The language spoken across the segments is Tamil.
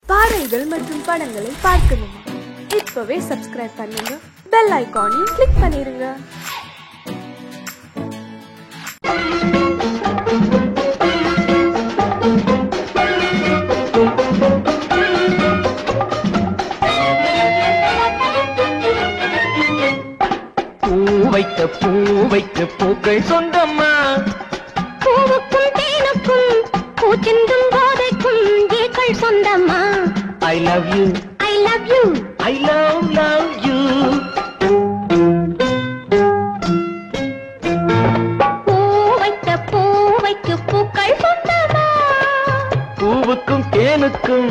பாடல்கள் மற்றும் படங்களை பார்க்கணுமா? இப்பவே சப்ஸ்கிரைப் பண்ணுங்க, பெல் ஐகானையும் கிளிக் பண்ணிருங்க. பூ வைக்க பூக்கள் சொந்தம்மா, பூவுக்கும் தேனுக்கும் பூச்சிந்தும் போதைக்கும் ஏக்கள் சொந்தம்மா. I love you, I love you, I love you. பூ வைக்க பூக்கள் சொந்தம்மா, பூவுக்கும் தேனுக்கும்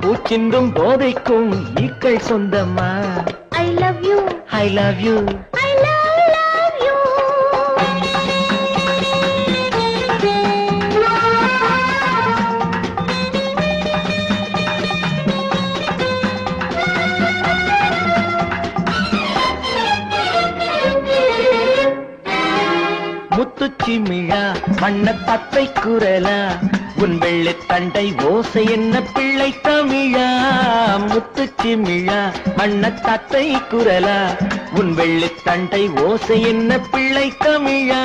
பூச்சிந்தும் போதைக்கும் ஈக்கள் சொந்தம்மா. I love you, I love you, I love you. முத்துச்சிமிழா வண்ண தத்தை குரலா, உன் வெள்ளி தண்டை ஓசை என்ன பிள்ளை தமிழா. முத்துச்சிமிழா வண்ண தத்தை குரலா, உன் வெள்ளி தண்டை ஓசை என்ன பிள்ளை தமிழா.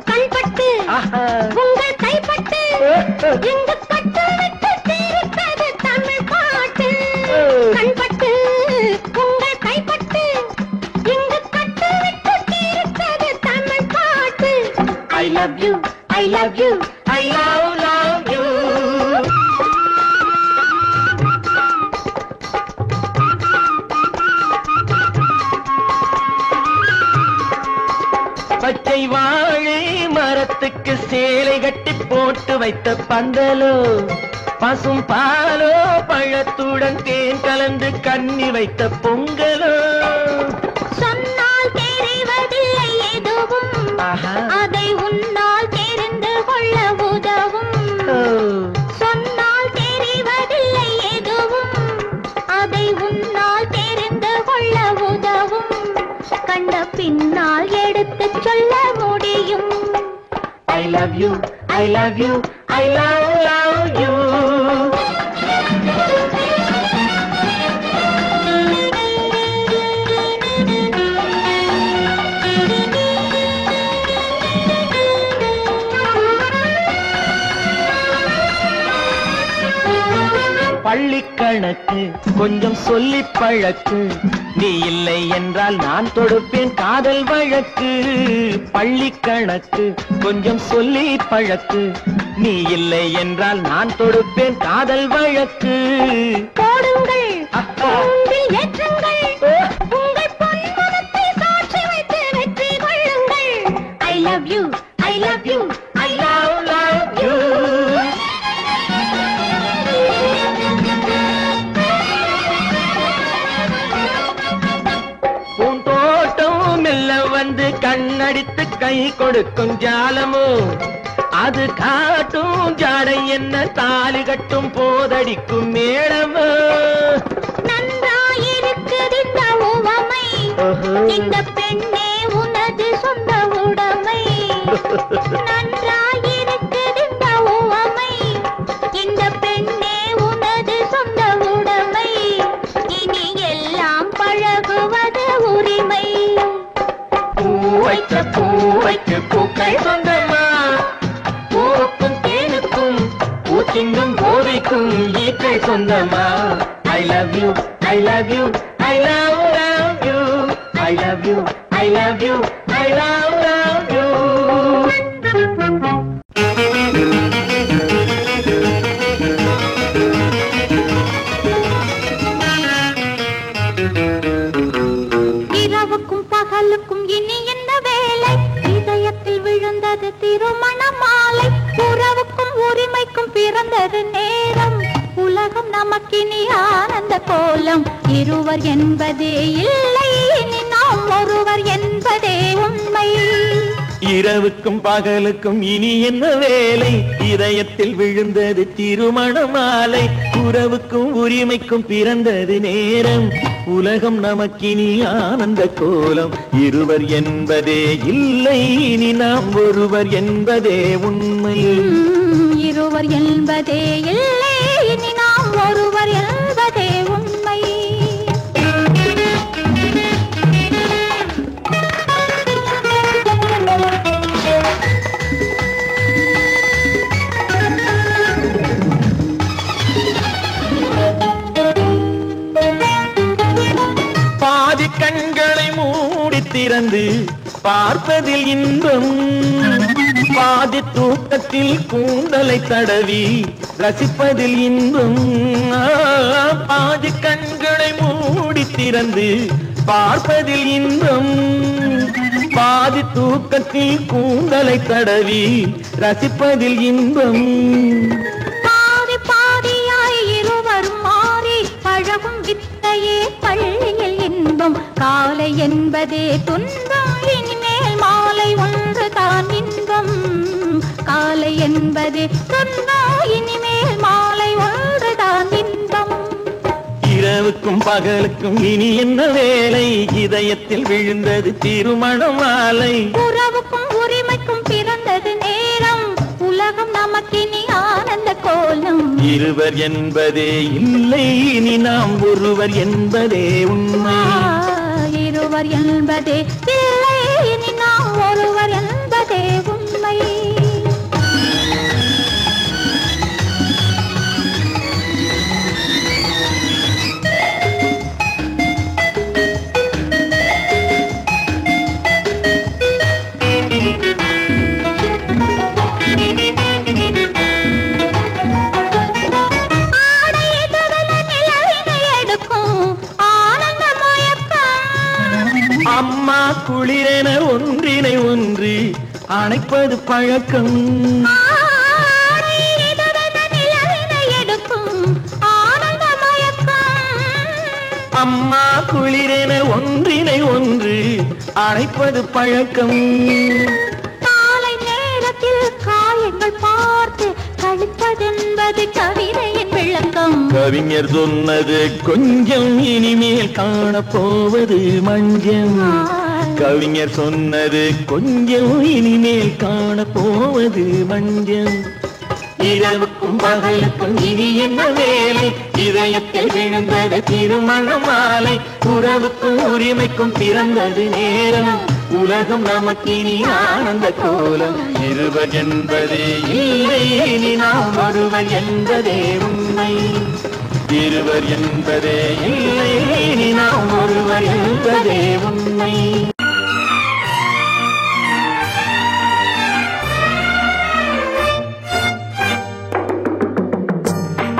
கண்பட்டு உங்கள் கைப்பட்டு எங்கு பட்டு விட்டு தீர்த்தது தமிழ் பாட்டு. கண்பட்டு உங்கள் கைப்பட்டு எங்கு பட்டு விட்டு தீர்த்தது தமிழ் பாட்டு. I love you, I love you, I love you. பச்சை வாழை மரத்துக்கு சேலை கட்டி போட்டு வைத்த பந்தலோ, பசும் பாலோ பழத்துடன் தேன் கலந்து கண்ணி வைத்த பொங்கலோ. சொன்னால் தெரிவதில்லை எதுவும், அதை உன்னால் தெரிந்து கொள்ள உதவும். சொன்னால் தெரிவதில்லை எதுவும், அதை உன்னால் தெரிந்து கொள்ள உதவும். கண்ட பின்னால் எடுத்து சொல்ல முடியும். I love you, I love you, I love you. பள்ளிக்கணக்கு கொஞ்சம் சொல்லி பழக்கு, நீ இல்லை என்றால் நான் தொடுப்பேன் காதல் வழக்கு. பள்ளிக்கணக்கு கொஞ்சம் சொல்லி பழக்கு, நீ இல்லை என்றால் நான் தொடுப்பேன் காதல் வழக்கு. போடுங்கள் கூண்டில் ஏற்றுங்கள், உங்கள் பொன்மனத்தை சாட்சி வைத்து வெற்றி கொள்ளுங்கள். I love you, I love you, I love you. பூந்தோட்டம் மெல்ல வந்து கண்ணடித்து கை கொடுக்கும் ஜாலமோ, அது காட்டும் ஜாடை என்ன தாலி கட்டும் போதடிக்கும் மேளமோ. நன்றாயிருக்குது இந்த உவமை, இந்த பெண்ணே உனது சொந்த உடைமை. நன்றாயிருக்குது இந்த உவமை, இந்த பெண்ணே உனது சொந்த உடைமை. இனி எல்லாம் பழகுவது உரிமை. பூ வைக்க பூக்கள் சொந்தமா, பூவுக்கும் தேனுக்கும் பூச்சிங்கும் போதைக்கும் ஈக்கள் சொந்தமா. I love you, I love you, I love you, I love you, I love you, I love you. இரவுக்கும் பகலுக்கும் இனி என்ன வேலை, இதயத்தில் விழுந்தது திருமண மாலை. உறவுக்கும் உரிமைக்கும் பிறந்தது நேரம், உலகம் நமக்கினி ஆனந்த கோலம். இருவர் என்பதே இல்லை, இனி நாம் ஒருவர் என்பதே உண்மை. இரவுக்கும் பகலுக்கும் இனி என்ன வேலை, இதயத்தில் விழுந்தது திருமண மாலை. உறவுக்கும் உரிமைக்கும் பிறந்தது நேரம், உலகம் நமக்கினி ஆனந்த கோலம். இருவர் என்பதே இல்லை, இனி நாம் ஒருவர் என்பதே உண்மை. இருவர் என்பதே இல்லை, இனி நாம் ஒருவர் திறந்து பார்ப்பதில் இன்பம் பாதி தூக்கத்தில் கூந்தலை தடவி ரசிப்பதில் இன்பம் பாதி கண்களை மூடி திறந்து பார்ப்பதில் இன்பம் பாதி தூக்கத்தில் கூந்தலை தடவி ரசிப்பதில் இன்பம் பாதி பாதியாய் இருவரும் மாறி பழகும் வித்தையே பள்ளியில் இன்பம் காலை என்பதே துன்பம் இனிமேல் மாலை ஒன்று தான் இன்பம் காலை என்பதே துன்பம் இனிமேல் மாலை ஒன்று தான் இன்பம் இரவுக்கும் பகலுக்கும் இனி என்ன வேலை இதயத்தில் விழுந்தது திருமண மாலை உறவுக்கும் உரிமைக்கும் பிறந்தது நேரம் உலகம் நமக்கினி ஆனந்த கோலம் இருவர் என்பதே இல்லை இனி நாம் ஒருவர் என்பதே உண்மை இருவர் என்பதே இல்லை இனி நாம் ஒருவர் என்பதே உண்மை அம்மா குளிரென ஒன்றினை ஒன்று அணைப்பது பழக்கம் அம்மா குளிரென ஒன்றினை ஒன்று அணைப்பது பழக்கம் காலை நேரத்தில் காயங்கள் பார்த்து கழிப்பதென்பது கவிதையின் விளக்கம் கவிஞர் சொன்னது கொஞ்சம் இனிமேல் காணப்போவது மஞ்சம் கவிஞர் சொன்னது கொஞ்சம் இனிமேல் காணப்போவது மஞ்சம் இரவுக்கும் பகலுக்கும் இனி என்ன வேலை இதயத்தில் விழுந்தது திருமண மாலை உறவுக்கும் உரிமைக்கும் பிறந்தது நேரம் உலகம் நமக்கினி ஆனந்த கோலம் இருவர் என்பதே இல்லை இனி நாம் ஒருவர் என்பதே உண்மை இருவர் என்பதே இல்லை இனி நாம் ஒருவர் என்பதே உண்மை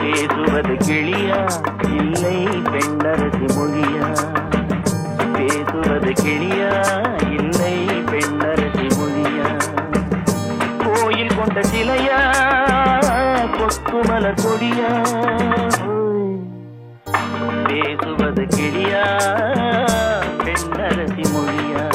பேசுவது கிளியா இல்லை பெண்ணரசி மொழியா பேசுவது கிளியா இல்லை பெண்ணரசி மொழியா கோயில் கொண்ட சிலையா கொக்குமலர் கொடியா பேசுவது கிளியா பெண்ணரசி மொழியா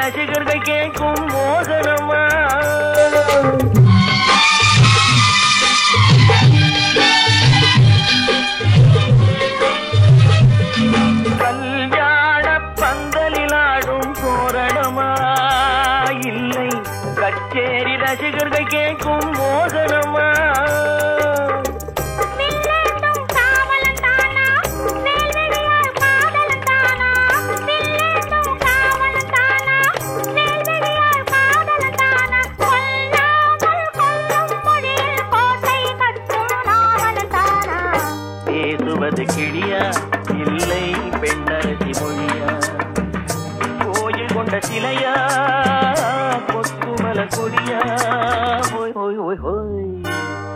ரசிகர்கள் கேட்கும் மோகனமா கல்யாண பந்தலில் ஆடும் தோரணமா இல்லை கச்சேரி ரசிகர்கள் கேட்கும் மோகனமா கிளியா இல்லை பெண்ணரசி மொழியா கோயில் கொண்ட சிலையா கொக்குமலர் கொடியா ஹோய் ஹோய் ஹோய் ஹோய்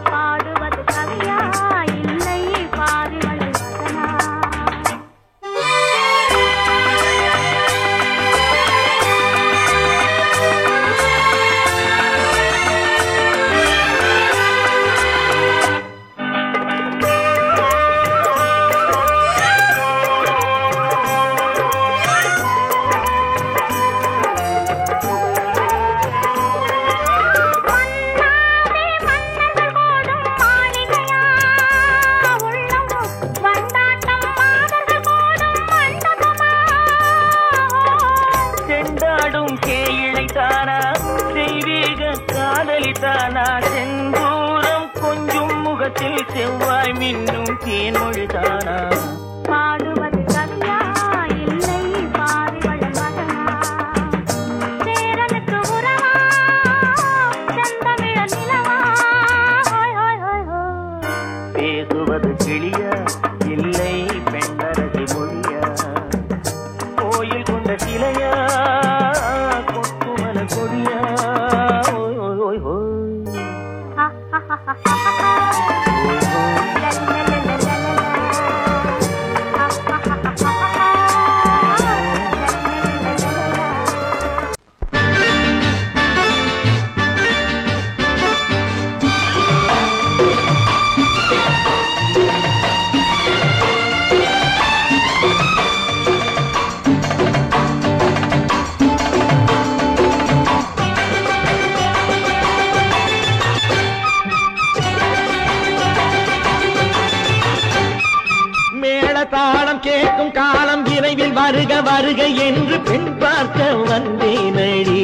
பாடுவது மொழிதானா செந்தூரம் கொஞ்சம் முகத்தில் செவ்வாய் மின்னும் தேன் மொழிதானா பாடுவது கவியா இல்லை பாரிவள் மகனா சேரனுக்கு உறவா செந்தமிழ நிலவா பேசுவது கிளியா இல்லை பெண்ணரசி மொழியா கோயில் கொண்ட சிலையா கொத்துமல கொடியா தாளம் கேட்கும் காலம் விரைவில் வருக வருக என்று பெண் பார்க்க வந்தேனடி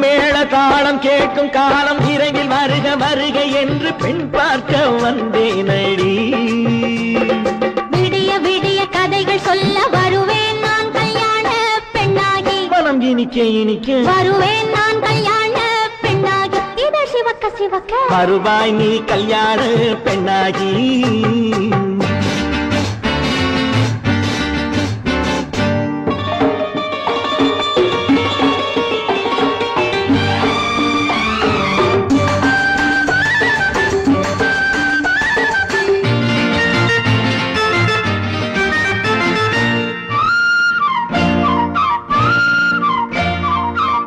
மேள தாளம் கேட்கும் காலம் விரைவில் வருக வருக என்று பெண் பார்க்க வந்தேனடி விடிய விடிய கதைகள் சொல்ல வருவேன் நான் கல்யாண பெண்ணாகி மனம் இனிக்க இனிக்க வருவேன் நான் கல்யாண பெண்ணாகி இதை சிவக்க சிவக்க வருவாய் நீ கல்யாண பெண்ணாகி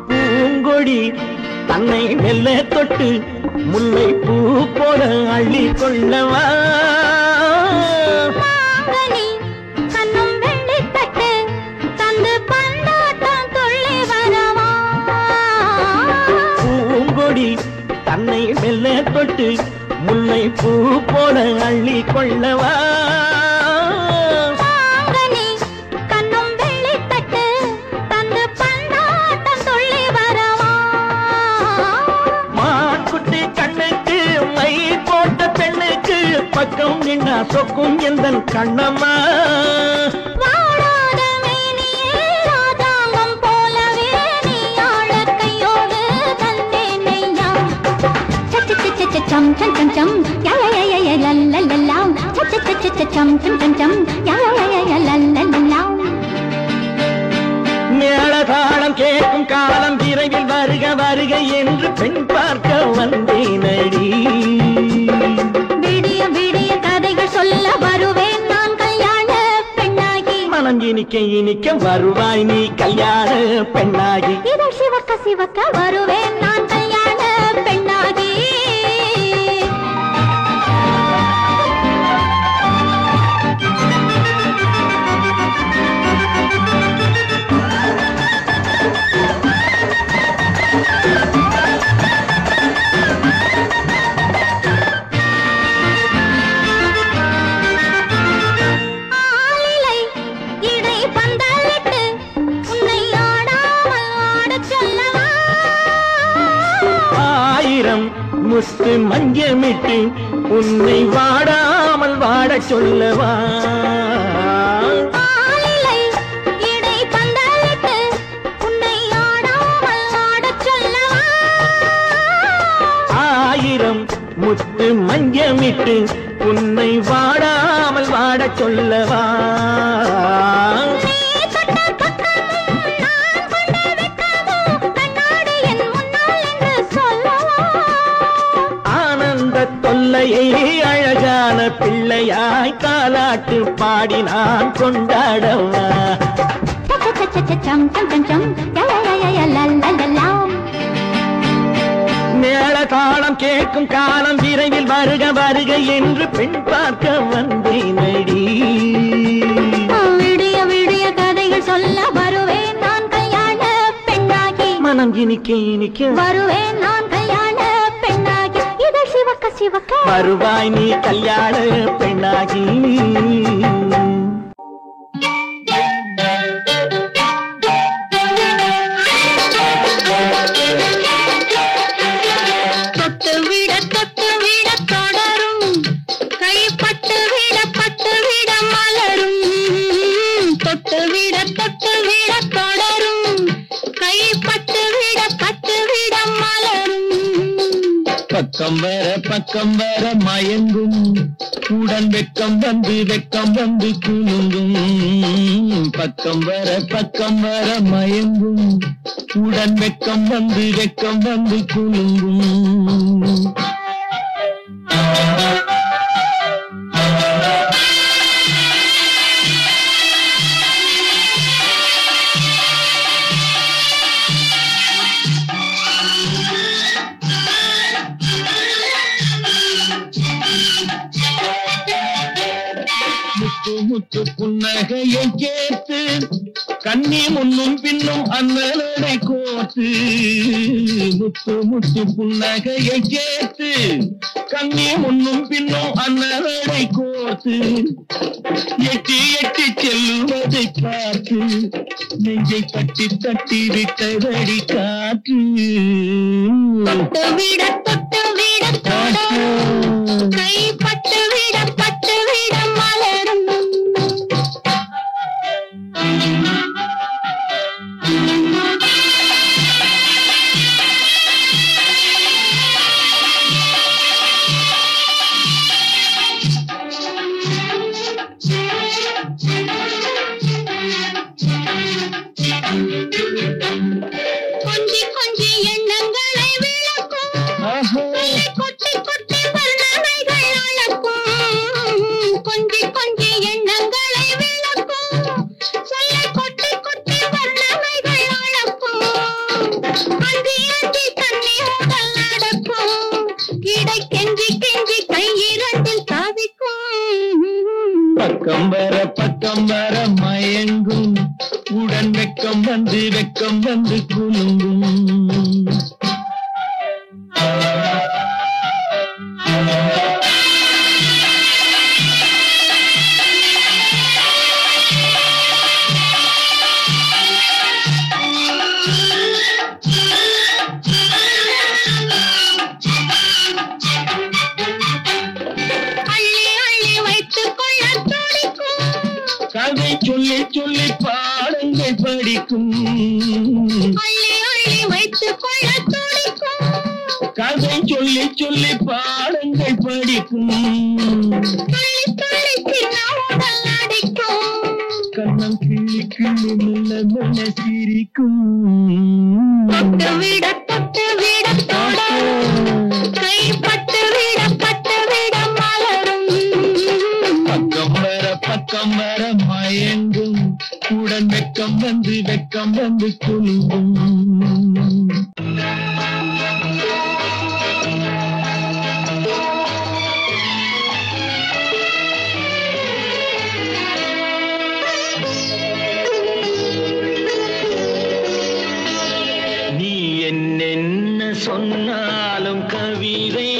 பூங்கொடி தன்னை மெல்ல தொட்டு முல்லை பூ போல அள்ளி கொள்ளவா மாங்கனி கண்ணும் வெள்ளி தட்டு தந்து பந்தாட்டம் துள்ளி வரவா பூங்கொடி தன்னை மெல்ல தொட்டு முல்லை பூ போல அள்ளி கொள்ளவா மாங்கனி கண்ணும் வெள்ளி தட்டு தந்து பந்தாட்டம் துள்ளி வரவா மான்குட்டி கண்ணுக்கு மை போட்ட பெண்ணுக்கு பக்கம் நின்னா சொக்கும் எந்தன் கண்ணம்மா வாடாத மேனியே ராஜாங்கம் போலவே நீ ஆழ கையோடு தந்தேன் நெய்யா சம் சம் சம் சம் யா யா யா யா லல்லல்லா சம் சம் சம் யா யா யா லல்லல்லா மேளதாளம் கேட்கும் காலம் விரைவில் வருக வருக என்று பெண் பார்க்க வந்தேனடி விடிய விடிய கதைகள் சொல்ல வருவேன் நான் கல்யாண பெண்ணாகி மனம் இனிக்க இனிக்க வருவாய் நீ கல்யாண பெண்ணாகி இதை சிவக்க சிவக்க வருவேன் நான் கல்யாண பெண்ணாகி ஆலிலை இடை பந்தலிட்டு உன்னை ஆடாமல் ஆடச் சொல்லவா ஆயிரம் முத்து மஞ்சமிட்டு உன்னை வாடாமல் வாடச் சொல்லவா ஆலிலை இடை பந்தலிட்டு உன்னை ஆடாமல் ஆடச் சொல்லவா ஆயிரம் முத்து மஞ்சமிட்டு உன்னை வாடாமல் வாடச் சொல்லவா நீ தொட்ட பக்கமும் நான் கொண்ட வெட்கமும் கண்ணாடி என் முன்னால் என்று சொல்லவா ஆனந்த தொல்லையை அழகான பிள்ளையாய் தாலாட்டு பாடி நான் கொண்டாடவா சம் சம் சம் சம் யா யா யா யா லல்லல்லா மேளதாளம் கேட்கும் காலம் விரைவில் வருக வருக என்று பெண் பார்க்க வந்தேனடி விடிய விடிய கதைகள் சொல்ல வருவேன் நான் கல்யாண பெண்ணாகி மனம் இனிக்க இனிக்க வருவேன் நான் கல்யாண பெண்ணாகி இதை சிவக்க சிவக்க வருவாய் நீ கல்யாண பெண்ணாகி பக்கம் வர மயங்கும் உடன் வெக்கம் வந்து குலுங்கும் பக்கம் வர மயங்கும் உடன் வெக்கம் வந்து குலுங்கும் முத்து புன்னகையை கேட்டு கண்ணி முன்னும் பின்னும் அண்ணலடை கோத்து முத்து புன்னகையை கேட்டு கண்ணி முன்னும் பின்னும் அண்ணலடை கோத்து எட்டி செல்லுவதை பார்த்து நெஞ்சை தட்டி விட்டதடி காற்று தொட்டு விட கைப்பட்டு விட மலரும் கொஞ்சி எண்ணங்களை விளக்கும் கொட்டி வர்ணனைகள் அளக்கும் கொஞ்சி எண்ணங்களை விளக்கும் சொல்ல கொட்டி வர்ணனைகள் அளக்கும் அஞ்சி தண்ணி உடல் நடக்கும் இடை கெஞ்சி கையிரண்டில் சாதிக்கும் பக்கம் வர மயங்கும் உடன் வெக்கம் வந்து குலுங்கும் கதை சொல்லி பாடங்கள் படிக்கும் வைத்துக் கொள்ள துடிக்கும் கதை சொல்லி பாடங்கள் படிக்கும் கண்ணம் கிள்ளி மெல்ல சிரிக்கும் தொட்டு விட கைப்பட்டு விட மலரும் பக்கம் வர மயங்கும் உடன் வெக்கம் வந்து குலுங்கும் நீ என்ன சொன்னாலும் கவிதை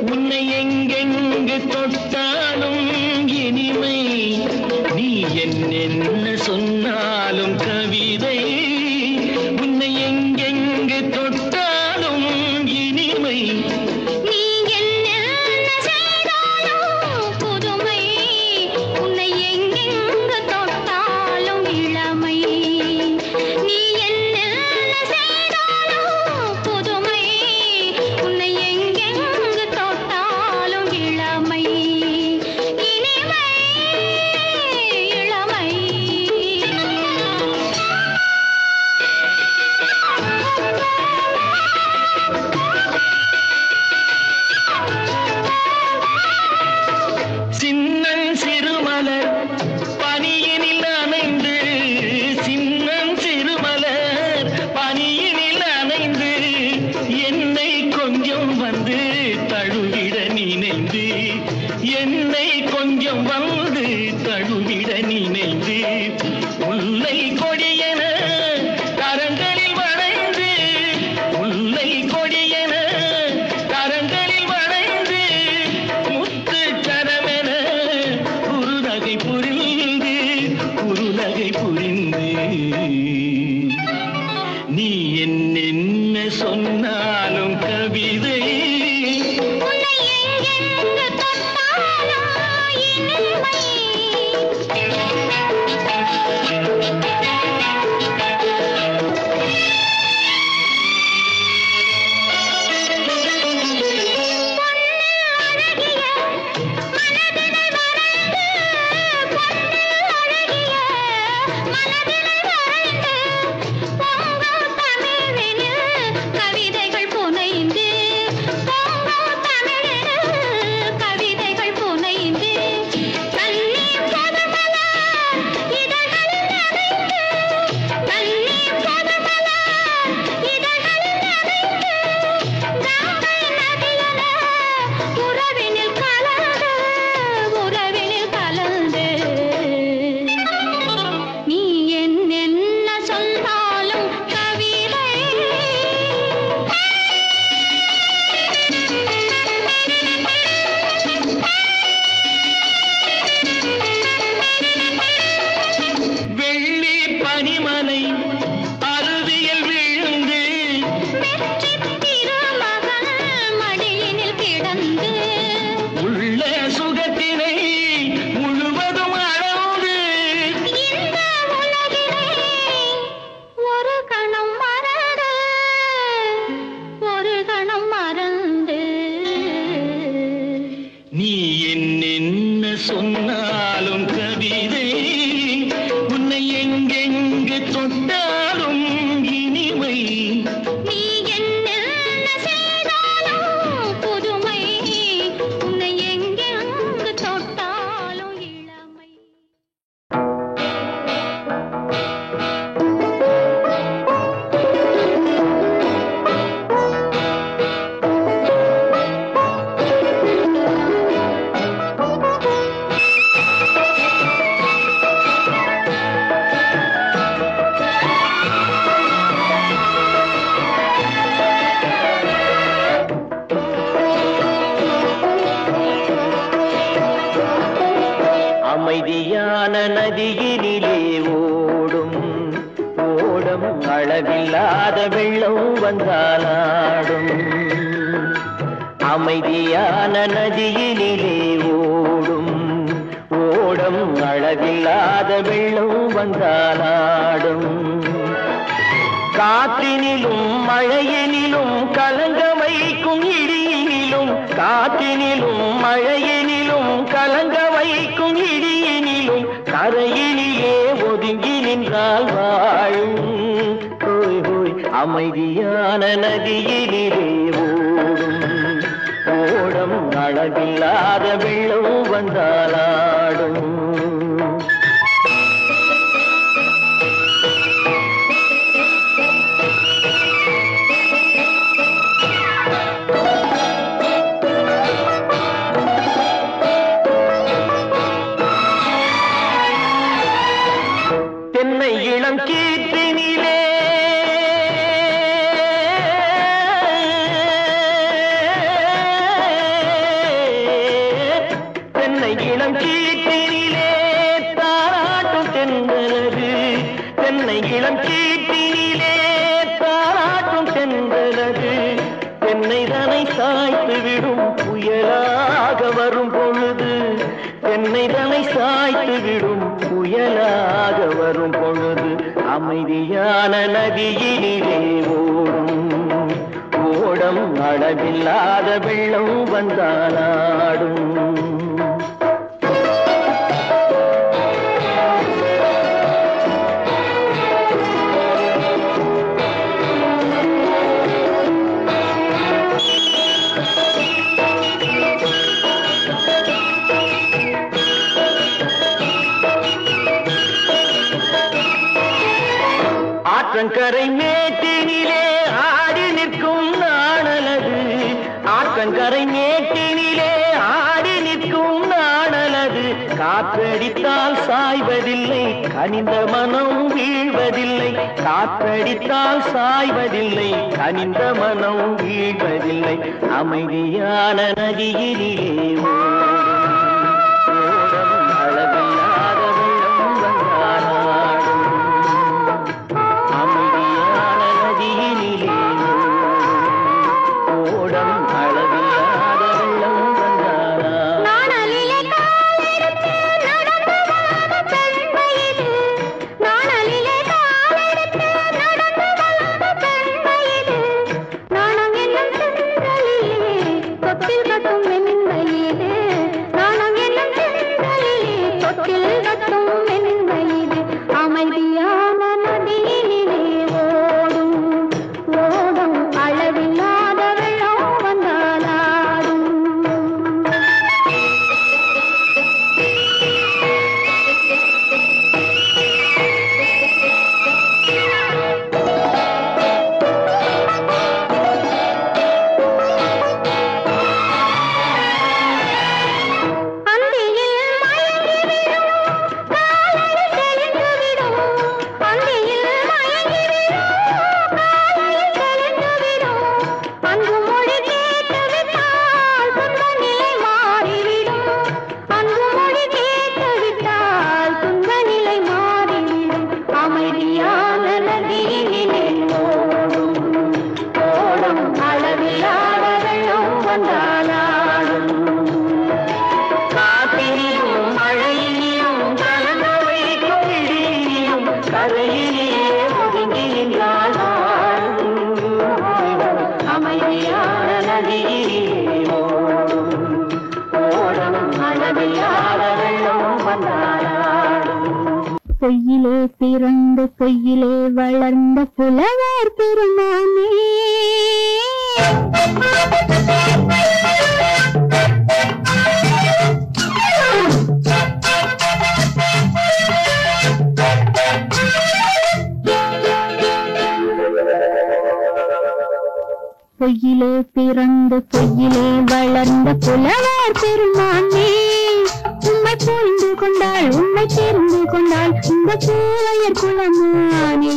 உன்னை எங்கெங்கு தொட்டாலும் இனிமை நீ என்ன சொன்னாலும் கவிதை உன்னை எங்கெங்கு தொட்டாலும் இனிமை நீ என்ன செய்தாலும் புதுமை உன்னை எங்கெங்கு தொட்டாலும் இளமை நீ என்ன செய்தாலும் புதுமை உன்னை எங்கெங்கு தொட்டாலும் இளமை இனிமை இளமை சின்னன் சிறுமலர் பனியினில் அணைந்து சின்னன் சிறுமலர் பனியினில் அணைந்து என்னை கொஞ்சம் வந்து தழுவிட நினைந்து என்னை கொஞ்சம் வந்து தழுவிட நினைந்து முல்லை கொடியென கரங்களில் வளைந்து முல்லை கொடியென கரங்களில் வளைந்து முத்து சரமென குறுநகை புரிந்து நீ என்ன சொன்னாலும் கவிதை உன்னை எங்கெங்கு தொட்டாலும் இனிமை நதியினிலே ஓடும் ஓடம் அளவில்லாத வெள்ளம் வந்தாலாடும் அமைதியான நதியினிலே ஓடும் ஓடம் அளவில்லாத வெள்ளம் வந்தாலாடும் காற்றினிலும் மழையினிலும் கலங்க வைக்கும் இடியினிலும் காற்றினிலும் மழையினிலும் கலங்க வைக்கும் இடியினிலும் கரையினிலே ஒதுங்கி நின்றால் வாழும் ஹோய் ஹோய் அமைதியான நதியினிலே ஓடும் ஓடம் அளவில்லாத வெள்ளம் வந்தாலாடும் தென்னை இளம் கீற்றினிலே தென்னை இளம் கீற்றினிலே தாராட்டும் தென்றலது தென்னை இளம் கீற்றினிலே தாராட்டும் தென்றலது தென்னை தனை சாய்த்து விடும் புயலாக வரும் பொழுது தென்னை தனை சாய்த்து விடும் புயலாக வரும் பொழுது அமைதியான நதியினிலே ஓடும் ஓடம் அளவில்லாத வெள்ளம் வந்தாலாடும் ஆற்றங்கரை மேட்டினிலே ஆடி நிற்கும் நாணலது ஆற்றங்கரை மேட்டினிலே ஆடி நிற்கும் நாணலது காற்றடித்தால் சாய்வதில்லை கனிந்த மனம் வீழ்வதில்லை காற்றடித்தால் சாய்வதில்லை கனிந்த மனம் வீழ்வதில்லை அமைதியான நதியினிலே ஓடும் அளவில்லாத வெள்ளம் வந்தாலாடும் அமைதியான நதியினிலே ஓடம் அளவில்லாத வெள்ளம் வந்தாலாடும் நாணலிலே காலெடுத்து நடந்து வளர்ந்த பெண்மையிது நாணலிலே காலெடுத்து நடந்து வளர்ந்த பெண்மையிது நாணம் என்னும் செங்கலிலே தொட்டில் கட்டும் மென்மையிது நாணம் என்னும் செங்கலிலே தொட்டில் கட்டும் மென்மையிது அமைதியான நதியினிலே ஓடும் ஓடும் அளவில்லாத வெள்ளம் வந்தாலாடும் அந்தியில் மயங்கிவிடும் காலையில் தெளிந்துவிடும் அந்தியில் மயங்கிவிடும் காலையில் தெளிந்துவிடும் அன்பு மொழி கேட்டுவிட்டால் துன்ப நிலை மாறிவிடும் அன்பு மொழி கேட்டுவிட்டால் துன்ப நிலை மாறிவிடும் அமைதியான நதியினிலே ஓடும் ஓடும் அளவில்லாத வெள்ளம் வந்தாலாடும் காற்றினிலும் மழையினிலும் கலங்க வைக்கும் இடியினிலும் கரையிலே ஒதுங்கி நின்றால் அமைதியான நதியிலே ஓடும் ஓடும் அளவில்லாத வெள்ளம் வந்தாலாடும் பொய்யிலே பிறந்து பொய்யிலே வளர்ந்த புலவர் பெருமானே பொய்யிலே பிறந்து பொய்யிலே வளர்ந்த புலவர் பெருமானே உம்மை புரிந்து கொண்டாள் உம்மை தெரிந்து கொண்டாள் இந்த பூவையர் குலமானே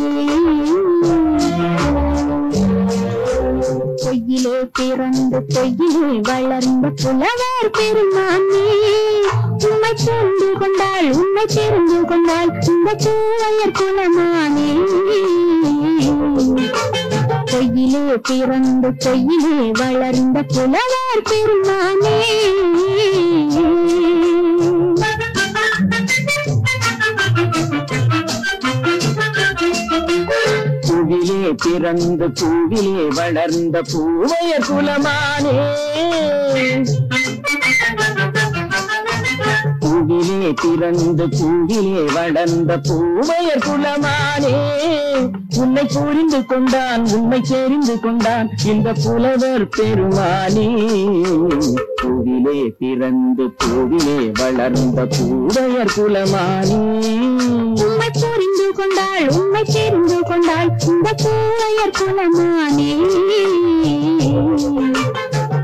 பொய்யிலே பிறந்து பொய்யிலே வளர்ந்த புலவர் பெருமானே உம்மை உண்மை தெரிந்து கொண்டாள் உண்மை தெரிந்து கொண்டாள் இந்த பூவையர் குலமானே பொய்யிலே பிறந்து பொய்யிலே வளர்ந்த புலவர் பெருமானே பூவிலே பிறந்து பூவிலே வளர்ந்த பூவையர் குலமானே பூவிலே பிறந்து பூவிலே வளர்ந்த பூவையர் குலமானே உன்னை புரிந்து கொண்டான் உண்மை தெரிந்து கொண்டான் இந்த புலவர் பெருமானே பூவிலே பிறந்து பூவிலே வளர்ந்த பூவையர் குலமானே உண்மை புரிந்து கொண்டாள் உண்மை தெரிந்து கொண்டாள் இந்த பூவையர் குலமானே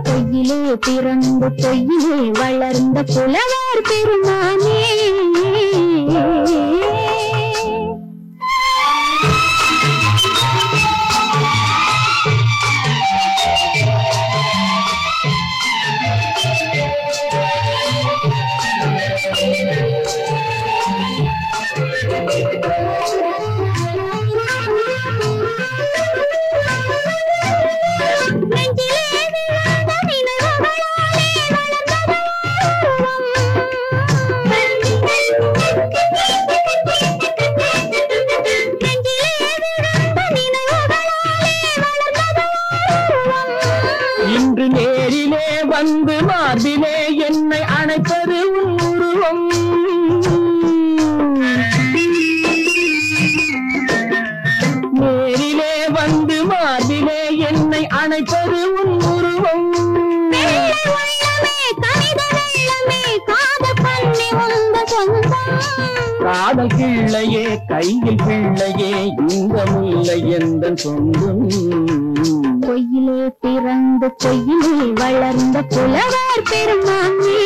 பொய்யிலே பிறந்து பொய்யிலே வளர்ந்த புலவர் பெருமானே இன்று நேரிலே வந்து மார்பிலே என்னை அணைப்பது உன் உருவம் நேரிலே வந்து மார்பிலே என்னை அணைப்பது உன் உருவம் காதல் கிள்ளையே கையில் பிள்ளையே இந்த முல்லை எந்த சொந்தம் பொய்யிலே பிறந்து பொய்யிலே வளர்ந்த புலவர் பெருமானே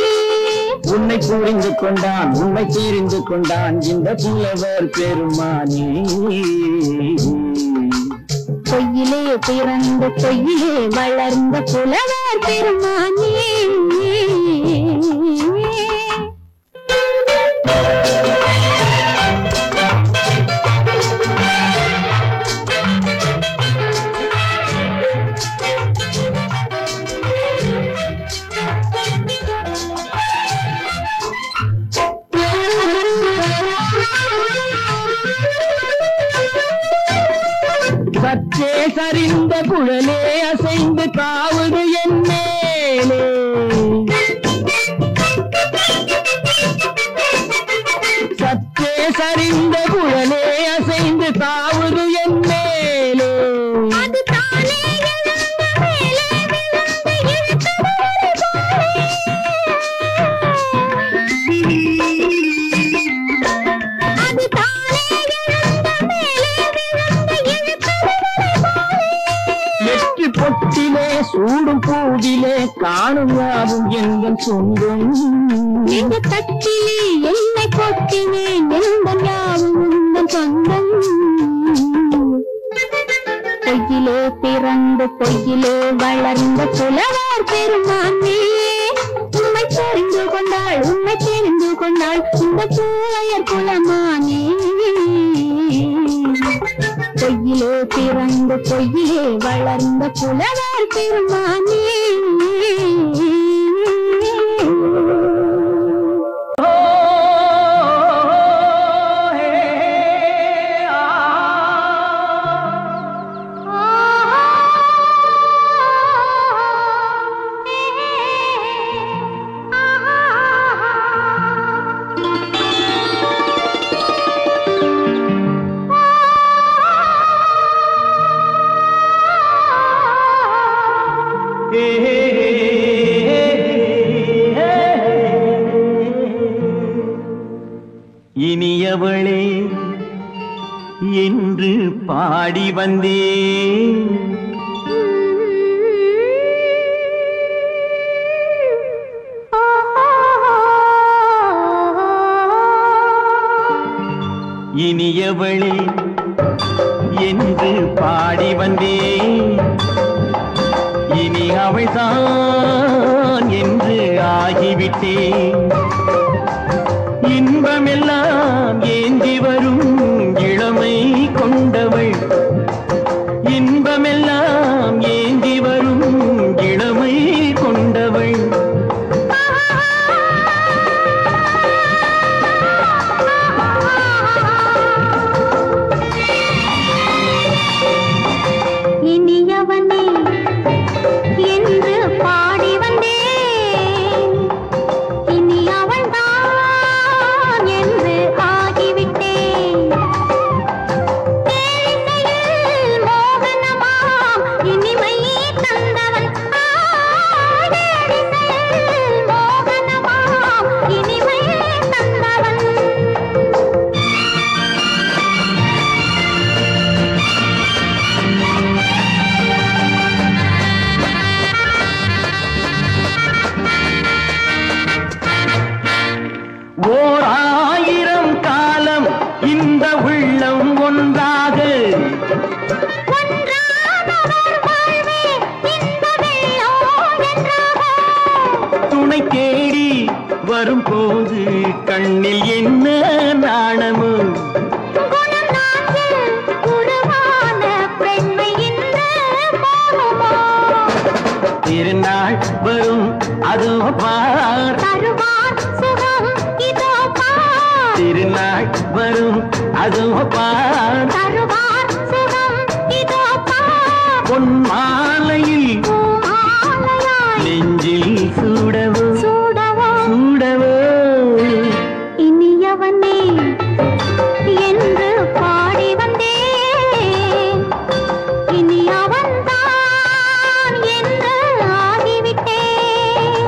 உன்னை புரிந்து கொண்டான் உண்மை தெரிந்து கொண்டான் இந்த புலவர் பெருமானே பொய்யிலே பிறந்து பொய்யிலே வளர்ந்த புலவர் பெருமானே சற்றே சரிந்த குழலே அசைந்து காவுது என் மேலே சற்றே சரிந்த குழலே அசைந்து காவுது என் மேலே வெற்றி பொட்டிலே சூடும் பூவிலே காணும் யாவும் எங்கள் சொந்தம் இந்த தட்டிலே என்னை கொட்டினேன் எந்த யாவும் உங்கள் சொந்தம் பொய்யிலே பிறந்து பொய்யிலே வளர்ந்த புலவர் பெருமானே உண்மை தெரிந்து கொண்டாள் உண்மை தெரிந்து கொண்டாள் இந்த பூவையர் குலமானே பொய்யிலே பிறந்து பொய்யிலே வளர்ந்த புலவர் பெருமானே இனியவளே என்று பாடி வந்தேன் இனியவளே என்று பாடி வந்தேன் இனி அவள்தான் என்று ஆகிவிட்டேன் இன்பமெல்லாம் ஏந்தி வரும் இளமை கொண்டவள் இன்பமெல்லாம் ஏந்தி வரும் இளமை கொண்டவள் இனியவனே என்று பாடி வந்தேன் இனி அவன்தான் என்று ஆகிவிட்டேன் தேனிசையில் மோகனமாம் இனிமை தந்தவன் தேனிசையில் மோகனமாம் இனிமை தந்தவன் ஓர் ஆயிரம் காலம் இந்த உள்ளம் ஒன்றாக துணை தேடி வரும்போது கண்ணில் என்ன நாணமோ திருநாள் வரும் அதோ பார் திருநாள் வரும் அதோ பார் பொன் மாலையில் நெஞ்சில் சூடவோ சூடவோ இனியவனே என்று பாடி வந்தேன் இனி அவன்தான் என்று ஆகிவிட்டேன்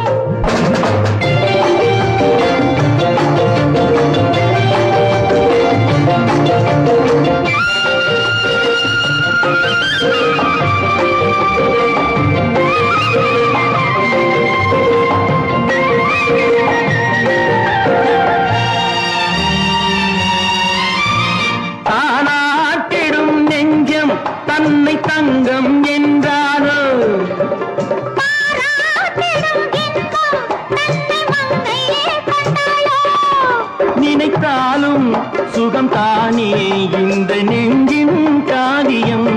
தானாட்டிடும் நெஞ்சம் தன்னை தங்கம் என்றாரோ நினைத்தாலும் சுகம் தானே இந்த நெஞ்சின் காரியம்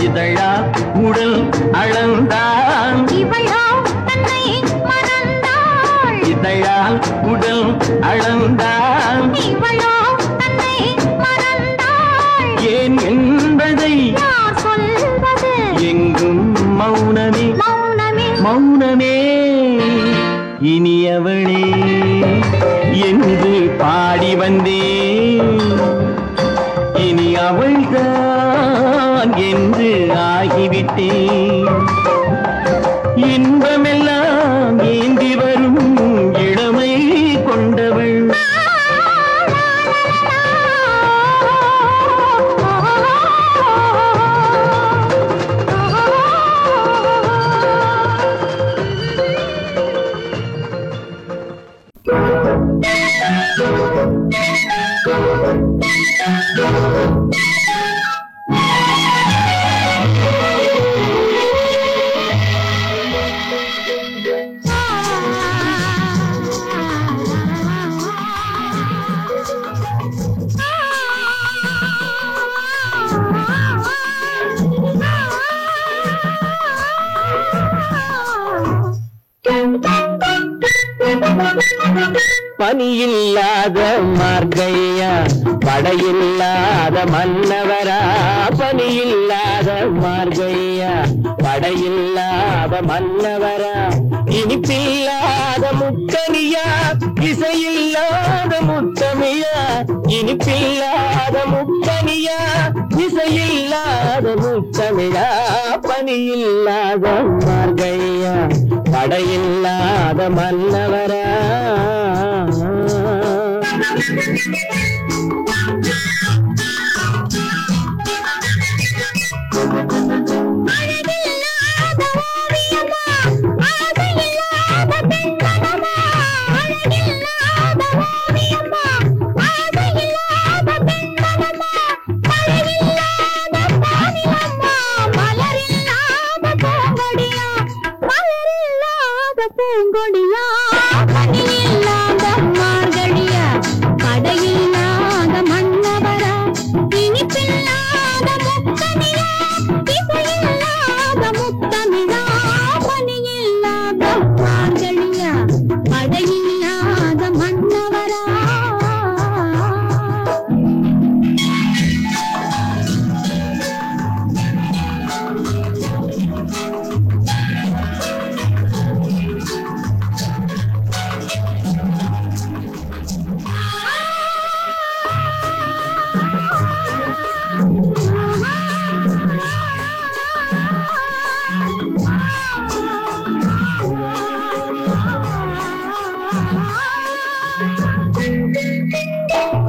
இதழா உடல் அளந்தான் இதழால் உடல் அளந்தான் ஏன் என்பதை எங்கும் மௌனமே மௌனமே இனியவளே என்று பாடி வந்தேன் இனி அவள்தான் என்று ஆகிவிட்டேன் இன்பமெல்லாம் ஏந்தி வரும் இளமை கொண்டவள் பனியில்லாத மார்கையா படையில்லாத மன்னவரா பனியில்லாத மார்கையா படையில்லாத மன்னவரா இனிப்பில்லாத முக்கனியா இசையில்லாத முத்தமியா இனிப்பில்லாத முக்கனியா இசையில்லாத முத்தமிழா பனியில்லாத மார்கையா படையில்லாத மன்னவரா மலரில்லாத பூங்கொடியா பனி இல்லாத மார்கழியா படையில்லாத மன்னவரா இனிப்பில்லாத முத்தமிழா இசையில்லாத முத்தமிழா பனி இல்லாத மார்கழியா படையில்லாத மன்னவரா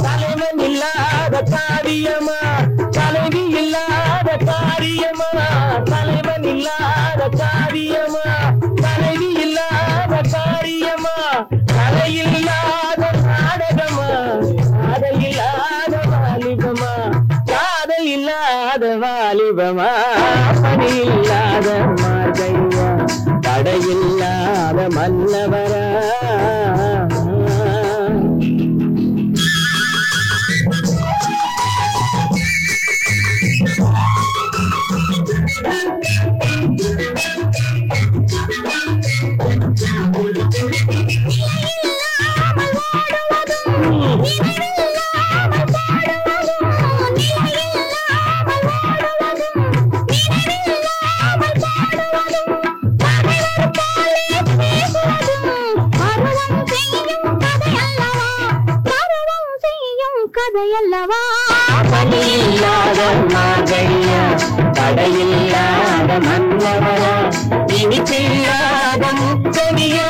தலைவன் இல்லாத காரியமா தலைவி இல்லாத காரியமா தலைவன் இல்லாத காரியமா தலைவி இல்லாத காரியமா கலையில்லாத நாடகமா காதலில்லாத வாலிபமா காதலில்லாத வாலிபமா பணி இல்லாத மார்கழியா தடையில்லாத மன்னவரா கதையல்லவா பனியில்லாத மார்கழியா தடையில்லாத மன்னவரா இனிப்பில்லாத முத்தமிழா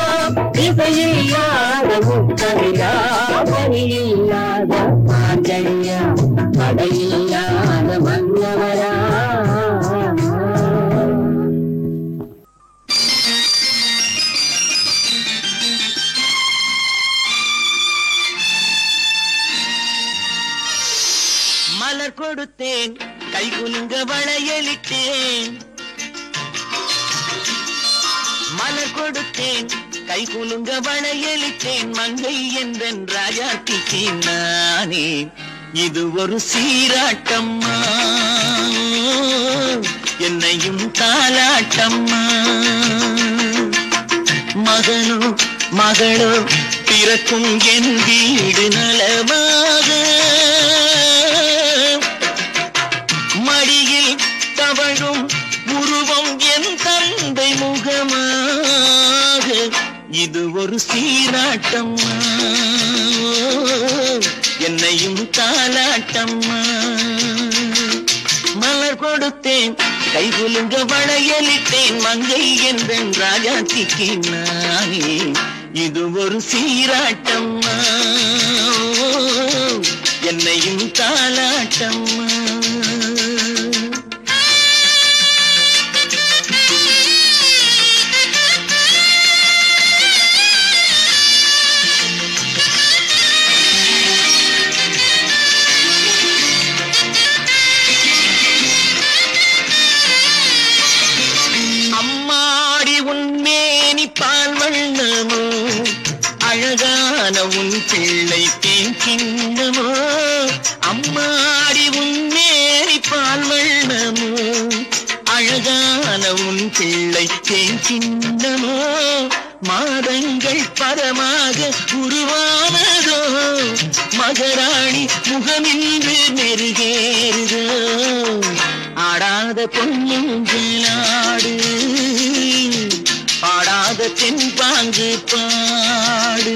இசையில்லாத முத்தமிழா பனியில்லாத மார்கழியா தடையில்லாத மன்னவரா மலர் கொடுத்தேன் கை குலுங்க வளையலிட்டேன் மலர் கொடுத்தேன் கை குலுங்க வளையலிட்டேன் மங்கை என்றன் ராஜாத்திக்கு நானே இது ஒரு சீராட்டம்மா என்னையும் தாலாட்டம்மா மகனோ மகளோ பிறக்கும் என் வீடு நலமாக மடியில் தவழும் உருவம் என் தந்தை முகமாக இது ஒரு சீராட்டம்மா என்னையும் தாலாட்டம்மா மலர் கொடுத்தேன் கை குலுங்க வளையலிட்டேன் மங்கை என்றன் ராஜாத்திக்கு நானே இது ஒரு சீராட்டம்மா என்னையும் தாலாட்டம்மா பால் வண்ணமோ அழகான உன் பிள்ளை தேன் கிண்ணமோ அம்மாடி உன் மேரி பால் வண்ணமோ அழகான உன் பிள்ளை தேன் கிண்ணமோ மாதங்கள் பரமாக உருவானதோ மகராணி முகமின்று நெருகேறுதோ ஆடாத பொன்னுங்களாடு பாடாத தென்பாங்கு பாடு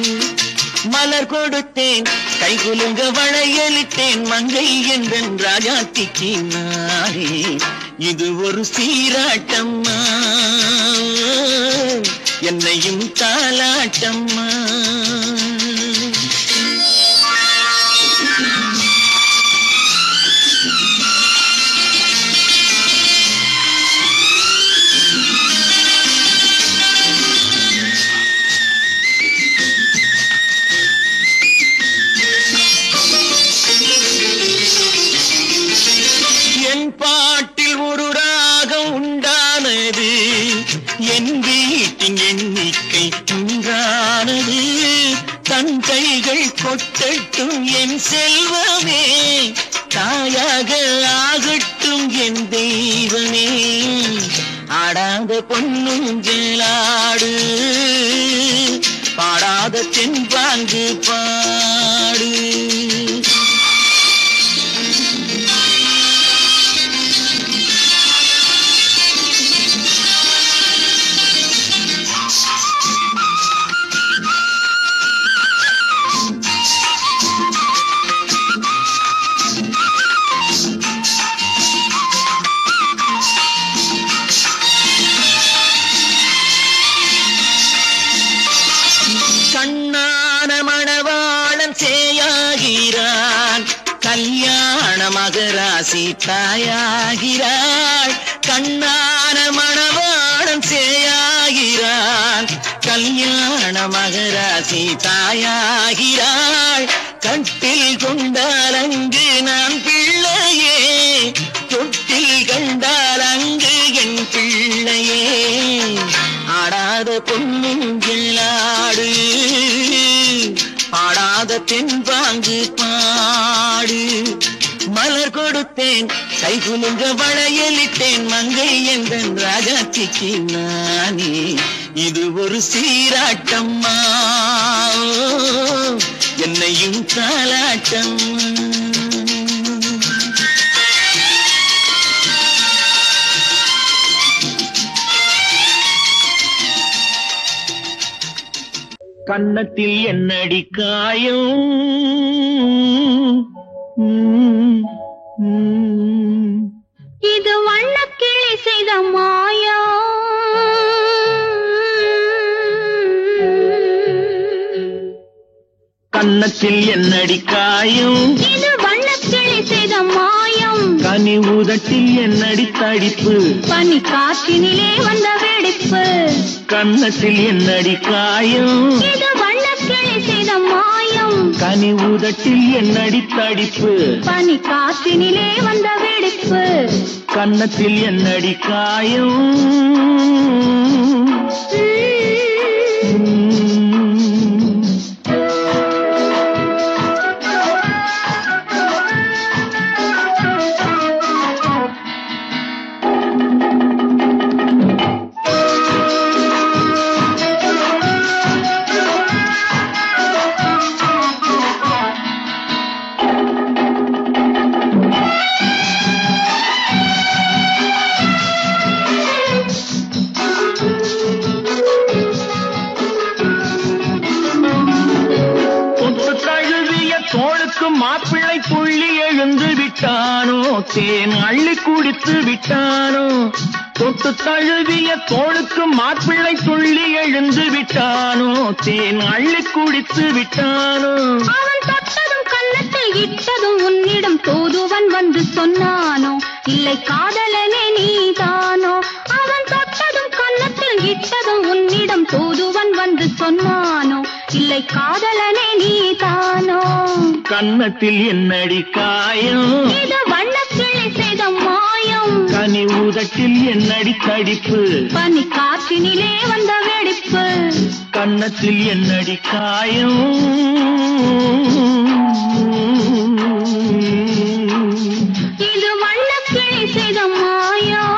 மலர் கொடுத்தேன் கை குலுங்க வளையலிட்டேன் மங்கை என்றன் ராஜாத்திக்கு நானே இது ஒரு சீராட்டம்மா என்னையும் தாலாட்டம்மா பாட்டில் ஒரு ராகம் உண்டானது என் வீட்டின் எண்ணிக்கை வாழ்க்கை துன்றானது தன் கைகள் கொட்டட்டும் என் செல்வமே தாயாக ஆகட்டும் என் தெய்வமே ஆடாத பொன்னுஞ்சலாடு பாடாத தென்பாங்கு பாடு கண்ணான மணவாளன் சேயாகிறான் கல்யாண மகராசி தாயாகிறாள் கண்ணான மணவாளன் சேயாகிறான் கல்யாண மகராசி தாயாகிறாள் கட்டில் கொண்டால் அங்கு நான் பிள்ளையே தொட்டில் கண்டால் அங்கு என் பிள்ளையே ஆடாத பொன்னுஞ்சலாடு பாடாத தென்பாங்கு பாடு மலர் கொடுத்தேன் கை குலுங்க வளையலிட்டேன் மங்கை எந்தன் ராஜாத்திக்கு நானே இது ஒரு சீராட்டம்மா என்னையும் தாலாட்டம் கன்னத்தில் என்னடி காயம் இது வண்ணக்கிளி செய்த மாயா கன்னத்தில் என்னடி காயம் இது வண்ணக்கிளி செய்த மாயம் கனி உதட்டில் என்னடி தடிப்பு பனி காற்றினிலே வந்த வெடிப்பு கன்னத்தில் என்னடி காயம் இது வண்ணக்கிளி செய்த மாயம் கனி உதட்டில் என்னடி தடிப்பு பனி காற்றினிலே வந்த வெடிப்பு கன்னத்தில் என்னடி காயம் மாப்பிள்ளை புள்ளி எழுந்து விட்டானோ தேன் அள்ளி குடித்து விட்டானோ தொட்டு தழுவிய தோளுக்கு மாப்பிள்ளை துள்ளி எழுந்து விட்டானோ தேன் அள்ளி குடித்து விட்டானோ அவன் தொட்டதும் கன்னத்தில் இட்டதும் உன்னிடம் தூதுவன் வந்து சொன்னானோ இல்லை காதலனே நீதானோ அவன் தொட்டதும் கன்னத்தில் இட்டதும் உன்னிடம் தூதுவன் வந்து சொன்னானோ இல்லை காதலனே நீதானோ கன்னத்தில் என்னடி காயம் இது வண்ணக்கிளி செய்த மாயம் கனி உதட்டில் என்னடி தடிப்பு பனி காற்றினிலே வந்த வெடிப்பு கன்னத்தில் என்னடி காயம் இது வண்ணக்கிளி செய்த மாயம்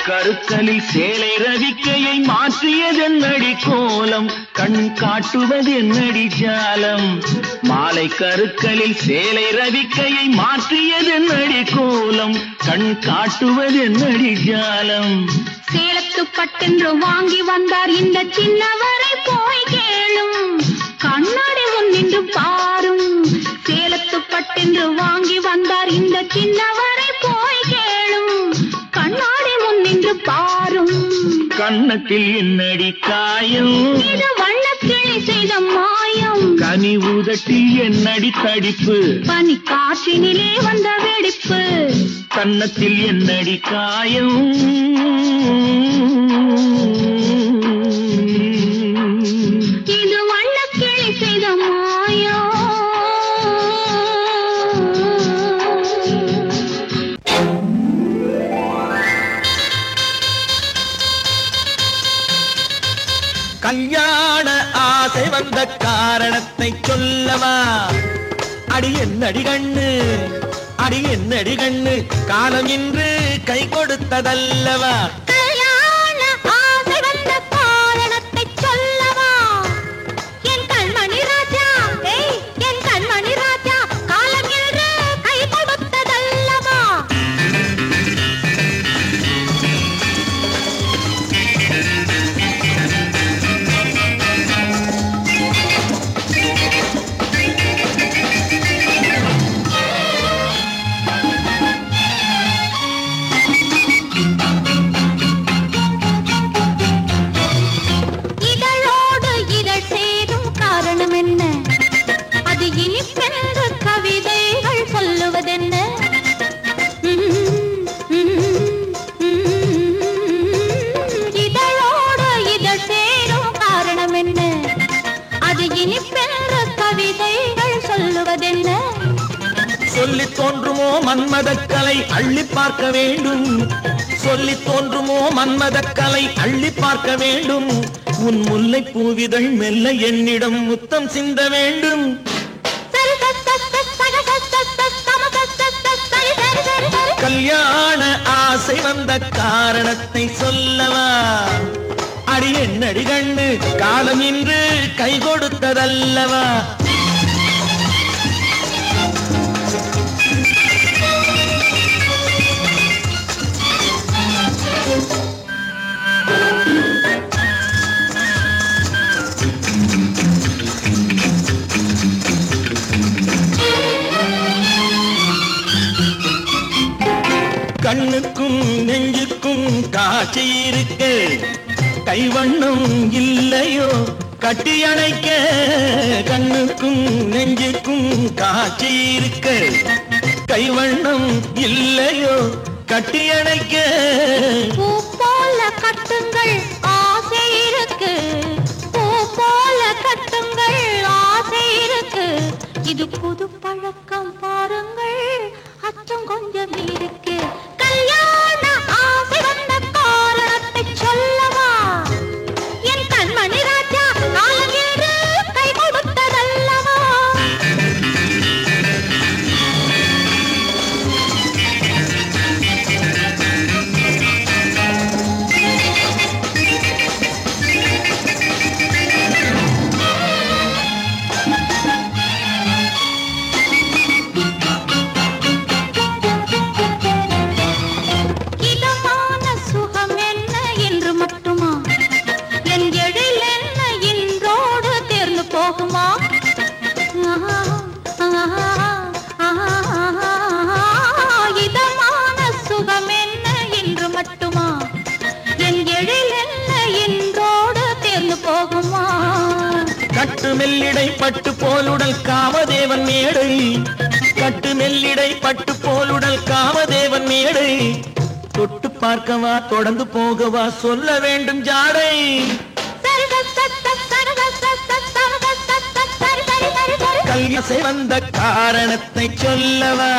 கருக்கலில் சேலை ரவிக்கையை மாற்றியதென்னடி கோலம் கண் காட்டுவதென்னடி ஜாலம் மாலை கருக்கலில் சேலை ரவிக்கையை மாற்றியதென்னடி கோலம் கண் காட்டுவதென்னடி ஜாலம் சேலத்து பட்டென்று வாங்கி வந்தார் இந்த சின்னவரை போய் கேளும் கண்ணாடி முன்னின்று பாரும் சேலத்து பட்டென்று வாங்கி வந்தார் இந்த சின்னவரை போய் கேளும் கண்ணாடி முன்னின்று பாரும் கன்னத்தில் என்னடி காயம் இது வண்ணக்கிளி செய்த மாயம் கனி உதட்டி என்னடி தடிப்பு, பனி காற்றினிலே வந்த வெடிப்பு, கன்னத்தில் என்னடி காயம், இது வண்ணக்கிளி செய்த மாயா. கல்யாண ஆசை வந்த காரணத்தை சொல்லவா, அடி என்னடி கண்ணு, அடி என்னடி கண்ணு, காலம் இன்று கை கொடுத்ததல்லவா. கல்யாண ஆசை வந்த காரணத்தை சொல்லவா, என் கண்மணி ராஜா, என் கண்மணி ராஜா, காலம் என்று கை கொடுத்ததல்லவா. இதழோடு இதழ் சேரும் காரணம் என்ன, அது இனிப்பென்று கவிதைகள் சொல்லுவதென்ன. இதழோடு இதழ் சேரும் காரணம் என்ன, அது இனிப்பென்று கவிதைகள் சொல்லுவதென்ன. சொல்லி தோன்றுமோ மன்மதக்கலை அள்ளி பார்க்க வேண்டும், சொல்லி தோன்றுமோ மன்மதக்கலை அள்ளி பார்க்க வேண்டும், உன் முல்லை பூவிதழ் மெல்ல என்னிடம் முத்தம் சிந்த வேண்டும். கல்யாண ஆசை வந்த காரணத்தை சொல்லவா, அடி என்னடி கண்ணு, காலம் இன்று கை கொடுத்ததல்லவா. கண்ணுக்கும் நெஞ்சுக்கும் காட்சி இருக்கு, கைவண்ணம் இல்லையோ கட்டி அணைக்க. கண்ணுக்கும் நெஞ்சுக்கும் காட்சி இருக்கு, கைவண்ணம் இல்லையோ கட்டி அணைக்க. பூ போல கட்டுங்கள் ஆசை இருக்கு, பூ போல கட்டுங்கள் ஆசை இருக்கு, இது புது பழக்கம் பாருங்கள் அச்சம் கொஞ்சம் இருக்கு. கல்யாண ஆசை வந்த காரணத்தை சொல்லவா, என் கண்மணி ராஜா, காலம் என்று கை கொடுத்ததல்லவா. இதமான சுகம் என்ன என்று மட்டுமா, என் எழில் என்ன இன்றோடு தேர்ந்து போகுமா. இதமான சுகம் என்ன என்று மட்டுமா, என் எழில் என்ன இன்றோடு தேர்ந்து போகுமா. கட்டு மெல்லிடை பட்டு போலுடல் காமதேவன் மேடை, கட்டு மெல்லிடை பட்டு போலுடல் காமதேவன் மேடை, தொட்டு பார்க்கவா தொடர்ந்து போகவா சொல்ல வேண்டும் ஜாடை. கல்யாசை வந்த காரணத்தை சொல்லவா,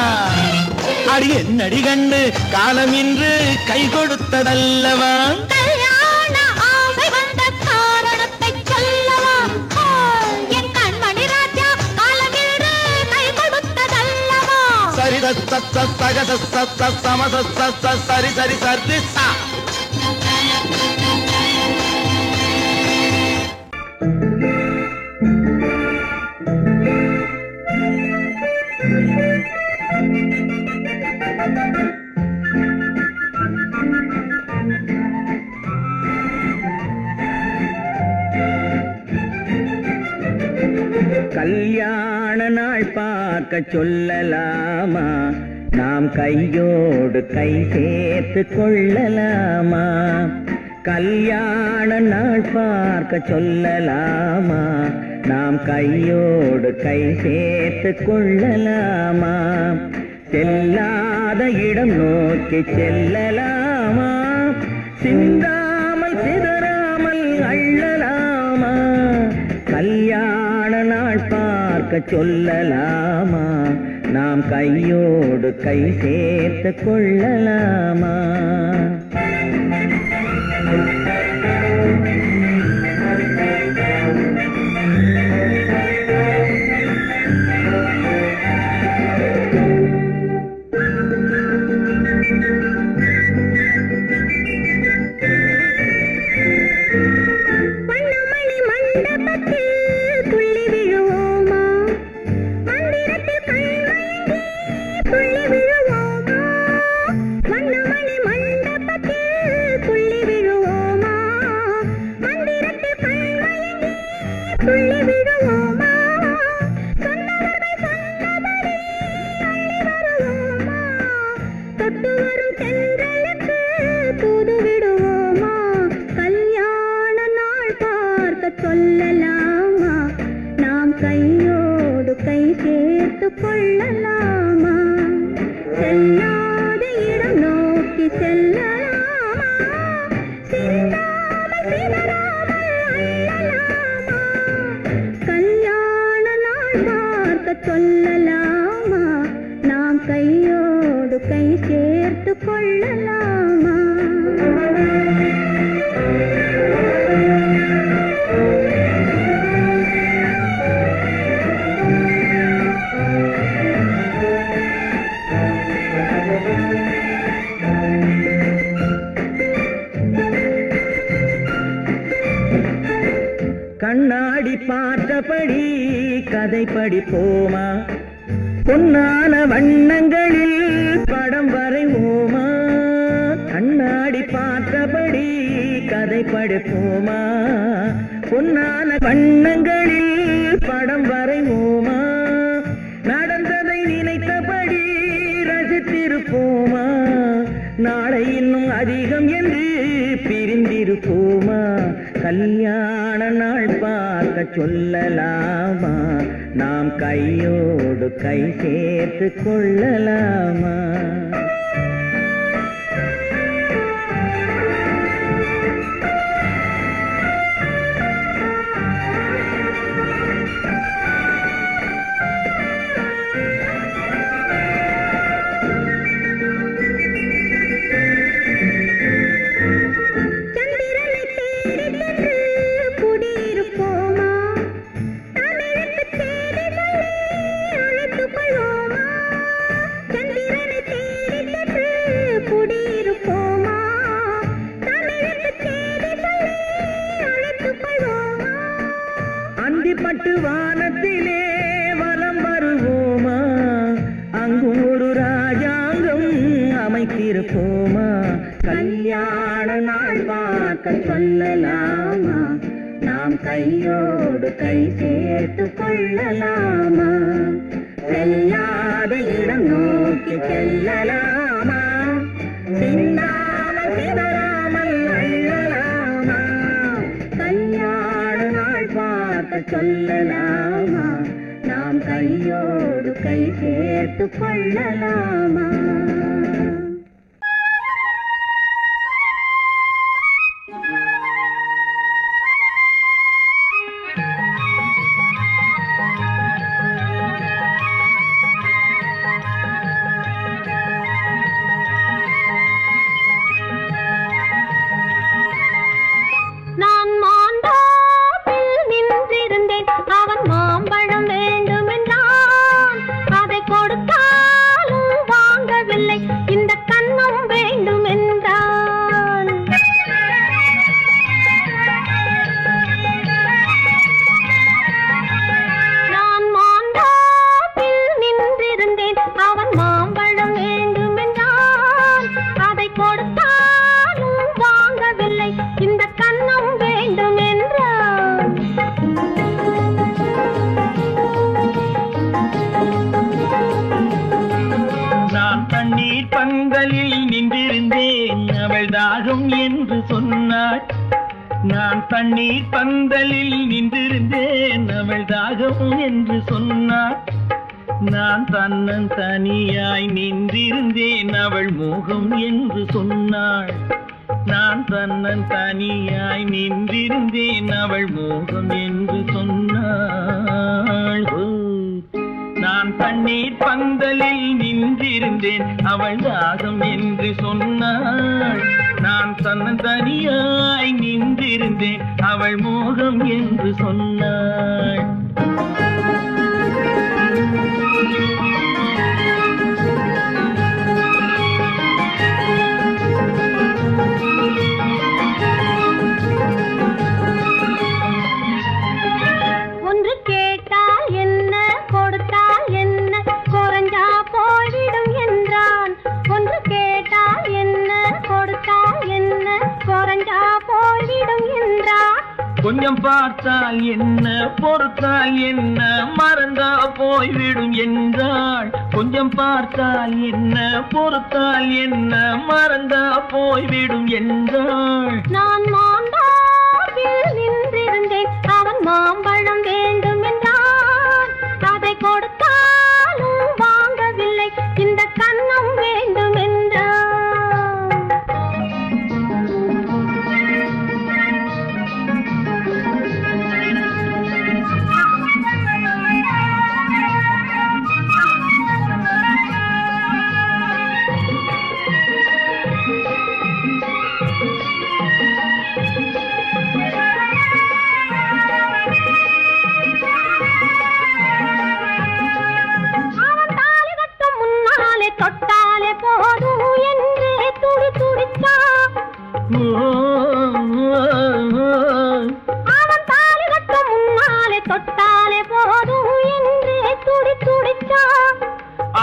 அடி என்னடி கண்டு, காலம் இன்று கை கொடுத்ததல்லவா. கல்யாண ஆசை வந்த காரணத்தை சொல்லவா, என் கண்மணி ராஜா, காலம் என்று கை கொடுத்ததல்லவா. சரித சத்த சகத சத்த சமத சத்த சரி சரி சரி சா. கல்யாண நாள் பார்க்க சொல்லலாமா, நாம் கையோடு கை சேர்த்து கொள்ளலாமா. கல்யாண நாள் பார்க்க சொல்லலாமா, நாம் கையோடு கை சேர்த்து கொள்ளலாமா? செல்லாத இடம் நோக்கி செல்லலாமா? சிந்தாமல் சிதறாமல் அள்ளலாமா? கல்யாண நாள் பார்க்க சொல்லலாமா? நாம் கையோடு கை சேர்த்து கொள்ளலாமா? சொல்லலாமா? நாம் கையோடு கை சேர்த்து கொள்ளலாமா? செல்லாத இடம் நோக்கி செல்லலாமா? சிந்தாமல் சிதறாமல் அள்ளலாமா? கல்யாண நாள் பார்க்க சொல்லலாமா? நாம் கையோடு கை சேர்த்து கொள்ளலாமா? கண்ணாடி பார்த்தபடி கதை படிப்போமா? பொன்னான வண்ணங்களில் படம் வரைவோமா? கண்ணாடி பார்த்தபடி கதை படிப்போமா? பொன்னான வண்ணங்களில் படம் வரைவோமா? நடந்ததை நினைத்தபடி ரசித்திருப்போமா? நாளை இன்னும் அதிகம் என்று பிரிந்திருப்போமா? கல்யாண நாள் பார்க்க சொல்லலாமா? நாம் கையோடு கை சேர்த்து கொள்ளலாமா? அந்திப்பட்டு வானத்திலே வலம் வருவோமா? அங்கும் ஒரு ராஜாங்கம் அமைத்திருப்போமா? கல்யாண நாள் பார்க்க சொல்லலாமா? நாம் கையோடு கை சேர்த்து கொள்ளலாமா? செல்லாத இடம் நோக்கி செல்லலாமா? சிந்தாமல் சிதறாமல் அள்ளலாமா? கல்யாண நாள் பார்க்க சொல்லலாமா? நாம் கையோடு கை சேர்த்து கொள்ளலாமா? நான் மாண்டாப்பில் நின்றிருந்தேன், அவன் மாம்பழம் வேண்டுமென்றான். அதை கொடுத்தாலும் வாங்கவில்லை, இந்த கன்னம் வேண்டுமென்றான். நான் மாண்டாப்பில் நின்றிருந்தேன், அவன் மாம்பழம் வேண்டுமென்றான். அதை கொடுத்தாலும் வாங்கவில்லை, இந்த கன்னம் வேண்டும் என்றான். நான் தண்ணீர் பங்கலில் நின்றிருந்தேன், அவள் தாகம் என்று சொன்னாள். நான் தண்ணீர் பந்தலில் நின்றிருந்தேன் அவள் தாகம் என்று சொன்னாள். நான் தன்னன் தனியாய் நின்றிருந்தேன் அவள் மோகம் என்று சொன்னாள். நான் தன்னன் தனியாய் நின்றிருந்தேன் அவள் மோகம் என்று சொன்னாள். நான் தண்ணீர் பந்தலில் நின்றிருந்தேன் அவள் தாகம் என்று சொன்னாள். நான் தன்னன் தனியாய் நின்றிருந்தேன் அவள் மோகம் என்று சொன்னாள். கொஞ்சம் பார்த்தால் என்ன பொறுத்தால் என்ன மறந்தா போய்விடும் என்றாள். கொஞ்சம் பார்த்தால் என்ன பொறுத்தால் என்ன மறந்தா போய்விடும் என்றாள். நான் மாம்பாவில் நின்றிருந்தேன் அவன் மாம்பழம் வேண்டும் என்றான். அதை கொடுத்தாலும் வாங்கவில்லை இந்த கன்னம் வேண்டும் என்றான். தொட்டாலே போதும் என்று துடி துடிச்சா. அவன் தாலி கட்ட முன்னாலே தொட்டாலே போதும் என்று துடி துடிச்சா.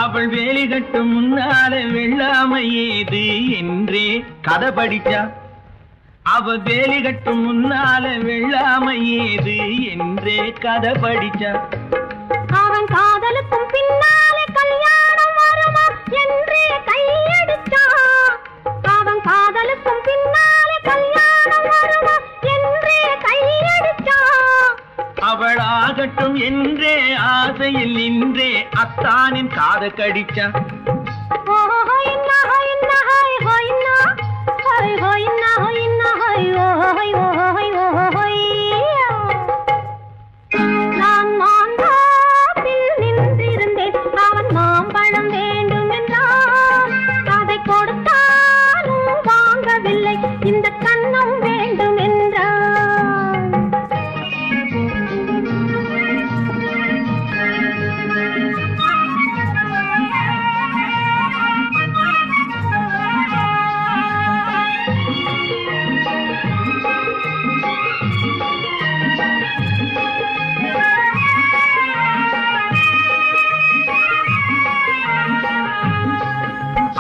அவள் வேலி கட்டும் முன்னாலே வெள்ளாமை ஏது என்றே கதை படிச்சா. அவள் வேலி கட்டும் முன்னாலே வெள்ளாமை ஏது என்றே கதை படிச்சா. அவன் காதலுக்கும் பின்னாலே கல்யாணம் வருமா என்றே கையடிச்சா. அவன் காதலுக்கும் பின்னாலே கல்யாணம் வருமா என்றே கையடிச்சா. அவள் ஆகட்டும் என்றே ஆசையில் நின்றே அத்தானின் காத கடிச்சா. நான் மாம்பாவில் நின்றிருந்தேன் அவன் மாம்பழம் வேண்டும் என்றான். அதை கொடுத்தாலும் வாங்கவில்லை இந்த கன்னம் வேண்டும் என்றான்.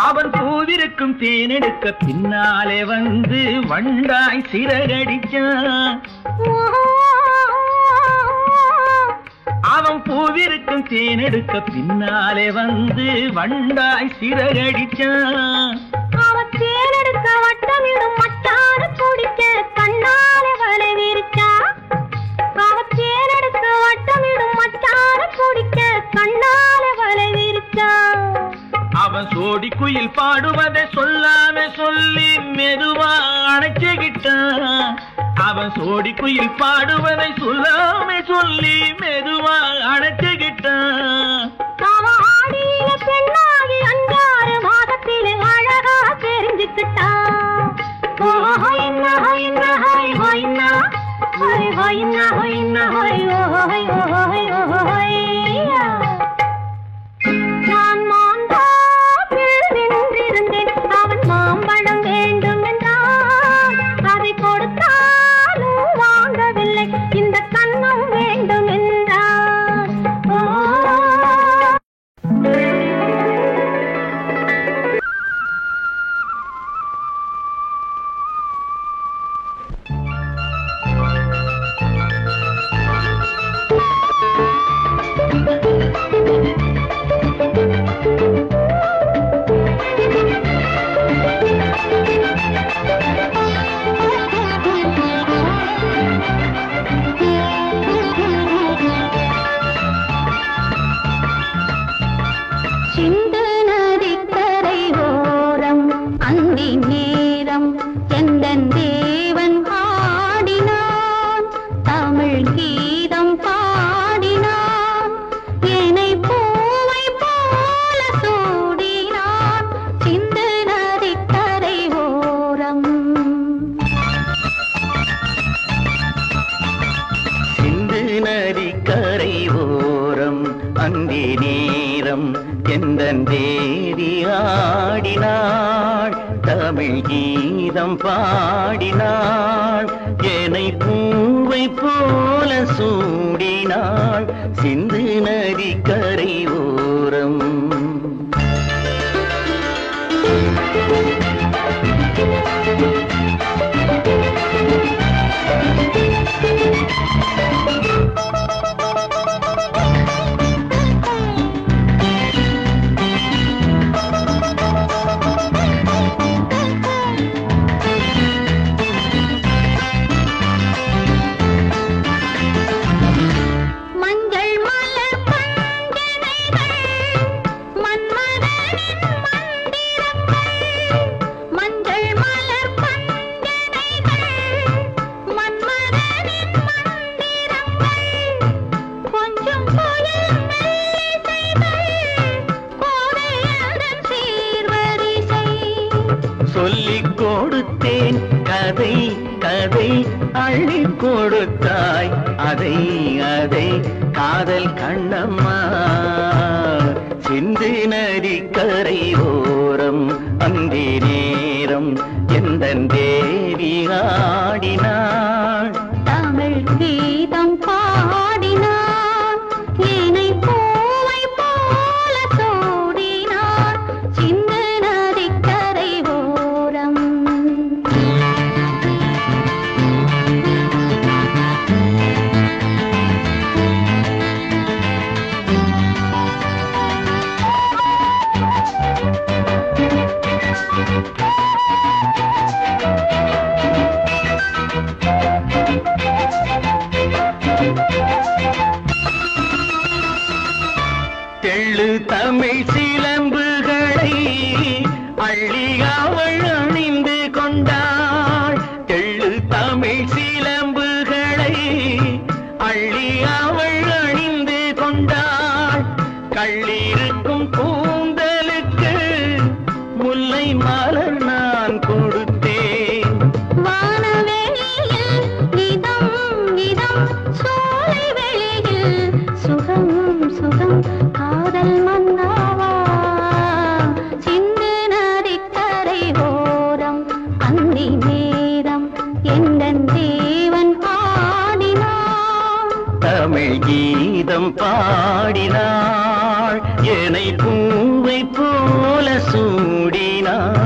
அவன் பூவிருக்கும் தேனெடுக்க பின்னாலே வந்து வண்டாய் சிறகடிச்சான். அவன் பூவிருக்கும் தேனெடுக்க பின்னாலே வந்து வண்டாய் சிறகடிச்சான். அவன் தேனெடுக்க வட்டமிடும் மச்சான குடிக்க கண்ணாலே வலை விரிச்சா. அவன் தேனெடுக்க வட்டமிடும் மச்சான குடிக்க கண்ணாலே வலை விரிச்சா. அவன் சோடி குயில் பாடுவதை சொல்லாம சொல்லி மெதுவா அணைச்சுக்கிட்டான். அவன் சோடி குயில் பாடுவதை சொல்லாம சொல்லி மெதுவா அணைச்சுக்கிட்டான். அவன் ஆடியில பெண்ணாகி 5-6 மாதத்திலே அழகா தெரிஞ்சுக்கிட்டான். நான் மாம்பாவில் நின்றிருந்தேன் அவன் மாம்பழம் வேண்டும் என்றான். அதை கொடுத்தாலும் வாங்கவில்லை இந்த கன்னம் வேண்டும் என்றான். அந்தி நேரம் எந்தன் தேவி ஆடினாள் தமிழ் கீதம் பாடினாள் என்னை பூவை போல சூடினாள் சிந்து நதி கரை ஓரம் சொல்லிக் கொடுத்தேன் கதை கதை அள்ளி கொடுத்தாய் அதை அதை காதல் கண்ணம்மா சிந்து நதி கரை ஓரம் அந்தி நேரம் எந்தன் தேவி ஆடினாள் தமிழ் கீதம் பாடினார் ஏனை பூவை போல சூடினார் சின்ன நதிக்கரை ஓரம் தெள்ளு தமிழ் சிலம்புகளை அள்ளி அவள் அணிந்து கொண்டாள் தெள்ளு தமிழ் சிலம்புகளை அள்ளி அவள் அணிந்து கொண்டாள் கள்ளிருக்கும் கூந்தலுக்கு முல்லை மலர் நான் கொடுத்தேன் வானவெளியில் இதம் இதம் சோலை வெளியில் சுகம் சுகம் காதல் மன்னாவா சிந்து நதிக்கரை ஓரம் அந்தி நேரம் எந்தன் தேவன் ஆடினான் தமிழ் கீதம் பாடினாள் என்னை பூவை போல சூடினாள்